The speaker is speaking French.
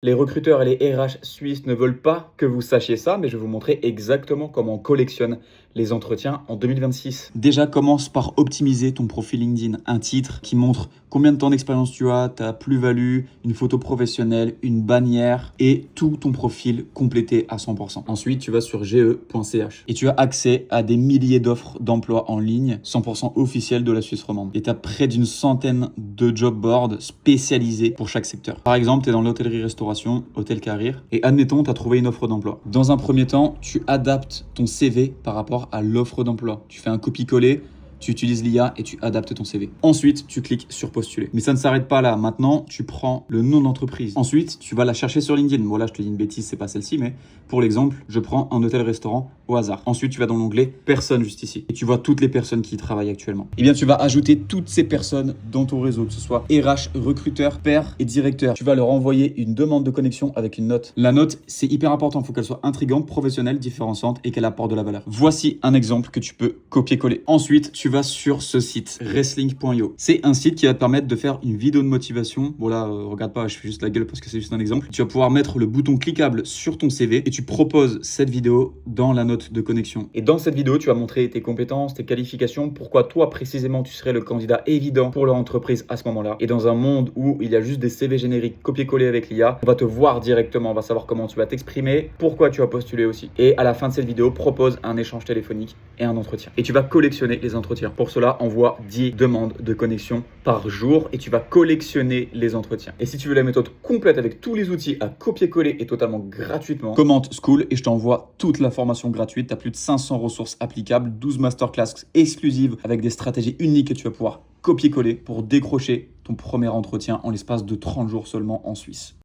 Les recruteurs et les RH suisses ne veulent pas que vous sachiez ça, mais je vais vous montrer exactement comment on collectionne les entretiens en 2026. Déjà, commence par optimiser ton profil LinkedIn. Un titre qui montre combien de temps d'expérience tu as, ta plus-value, une photo professionnelle, une bannière et tout ton profil complété à 100%. Ensuite, tu vas sur ge.ch et tu as accès à des milliers d'offres d'emploi en ligne 100% officielles de la Suisse romande. Et tu as près d'une centaine de job boards spécialisés pour chaque secteur. Par exemple, tu es dans l'hôtellerie-restauration, Hôtel Carrière, et admettons, tu as trouvé une offre d'emploi. Dans un premier temps, tu adaptes ton CV par rapport à l'offre d'emploi. Tu fais un copier-coller, tu utilises l'IA et tu adaptes ton CV. Ensuite, tu cliques sur postuler. Mais ça ne s'arrête pas là. Maintenant, tu prends le nom d'entreprise. Ensuite, tu vas la chercher sur LinkedIn. Bon, là, je te dis une bêtise, c'est pas celle-ci, mais pour l'exemple, je prends un hôtel-restaurant au hasard. Ensuite, tu vas dans l'onglet personnes juste ici. Et tu vois toutes les personnes qui y travaillent actuellement. Eh bien, tu vas ajouter toutes ces personnes dans ton réseau, que ce soit RH, recruteur, pair et directeur. Tu vas leur envoyer une demande de connexion avec une note. La note, c'est hyper important. Il faut qu'elle soit intrigante, professionnelle, différenciante et qu'elle apporte de la valeur. Voici un exemple que tu peux copier-coller. Ensuite, tu vas sur ce site, wrestling.io. C'est un site qui va te permettre de faire une vidéo de motivation. Bon là, regarde pas, je fais juste la gueule parce que c'est juste un exemple. Tu vas pouvoir mettre le bouton cliquable sur ton CV et tu proposes cette vidéo dans la note de connexion. Et dans cette vidéo, tu vas montrer tes compétences, tes qualifications, pourquoi toi précisément tu serais le candidat évident pour leur entreprise à ce moment-là. Et dans un monde où il y a juste des CV génériques copier-coller avec l'IA, on va te voir directement, on va savoir comment tu vas t'exprimer, pourquoi tu vas postuler aussi. Et à la fin de cette vidéo, propose un échange téléphonique et un entretien. Et tu vas collectionner les entretiens. Pour cela, envoie 10 demandes de connexion par jour et tu vas collectionner les entretiens. Et si tu veux la méthode complète avec tous les outils à copier-coller et totalement gratuitement, commente School et je t'envoie toute la formation gratuite. Tu as plus de 500 ressources applicables, 12 masterclass exclusives avec des stratégies uniques que tu vas pouvoir copier-coller pour décrocher ton premier entretien en l'espace de 30 jours seulement en Suisse.